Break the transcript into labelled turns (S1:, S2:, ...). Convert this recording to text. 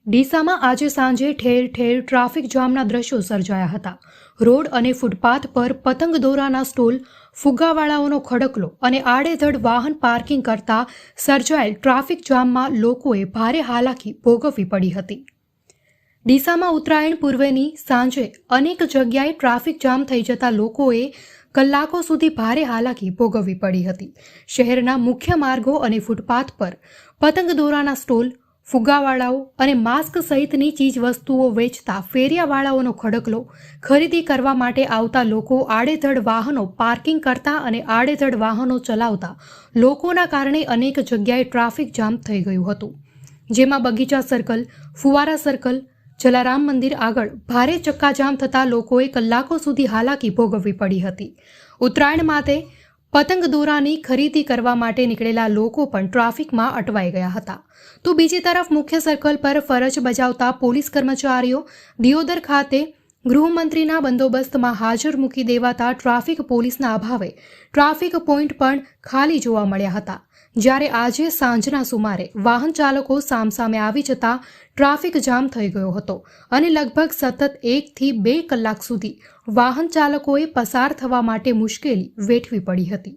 S1: ડીસામાં આજે સાંજે ઠેર ઠેર ટ્રાફિક જામના દ્રશ્યો સર્જાયા હતા. રોડ અને ફૂટપાથ પર પતંગ દોરાના સ્ટોલ, ફુગ્ગાવાળાઓનો ખડકલો અને આડેધડ વાહન પાર્કિંગ કરતા સર્જાયેલ ટ્રાફિક જામમાં લોકોએ ભારે હાલાકી ભોગવવી પડી હતી. ડીસામાં ઉત્તરાયણ પૂર્વેની સાંજે અનેક જગ્યાએ ટ્રાફિક જામ થઈ જતા લોકોએ કલાકો સુધી ભારે હાલાકી ભોગવવી પડી હતી. શહેરના મુખ્ય માર્ગો અને ફૂટપાથ પર પતંગ દોરાના સ્ટોલ, ફુગ્ગાવાળાઓ અને માસ્ક સહિતની ચીજ વસ્તુઓ વેચતા ફેરિયાવાળાઓનો ખડકલો, ખરીદી કરવા માટે આવતા લોકો આડેધડ વાહનો પાર્કિંગ કરતા અને આડેધડ વાહનો ચલાવતા લોકોના કારણે અનેક જગ્યાએ ટ્રાફિક જામ થઈ ગયું હતું. જેમાં બગીચા સર્કલ, ફુવારા સર્કલ, જલારામ મંદિર આગળ ભારે ચક્કાજામ થતા લોકોએ કલાકો સુધી હાલાકી ભોગવવી પડી હતી. ઉત્તરાયણ માટે પતંગ દોરાની ખરીદી કરવા માટે નીકળેલા લોકો પણ ટ્રાફિકમાં અટવાઈ ગયા હતા. તો બીજી તરફ મુખ્ય સર્કલ પર ફરજ બજાવતા પોલીસ કર્મચારીઓ દિયોદર ખાતે ગૃહમંત્રીના બંદોબસ્તમાં હાજર મૂકી દેવાતા ટ્રાફિક પોલીસના અભાવે ટ્રાફિક પોઈન્ટ પણ ખાલી જોવા મળ્યા હતા. જ્યારે આજે સાંજના સુમારે વાહન ચાલકો સામસામે આવી જતા ટ્રાફિક જામ થઈ ગયો હતો અને લગભગ સતત 1 થી 2 કલાક સુધી વાહન ચાલકોએ પસાર થવા માટે મુશ્કેલી વેઠવી પડી હતી.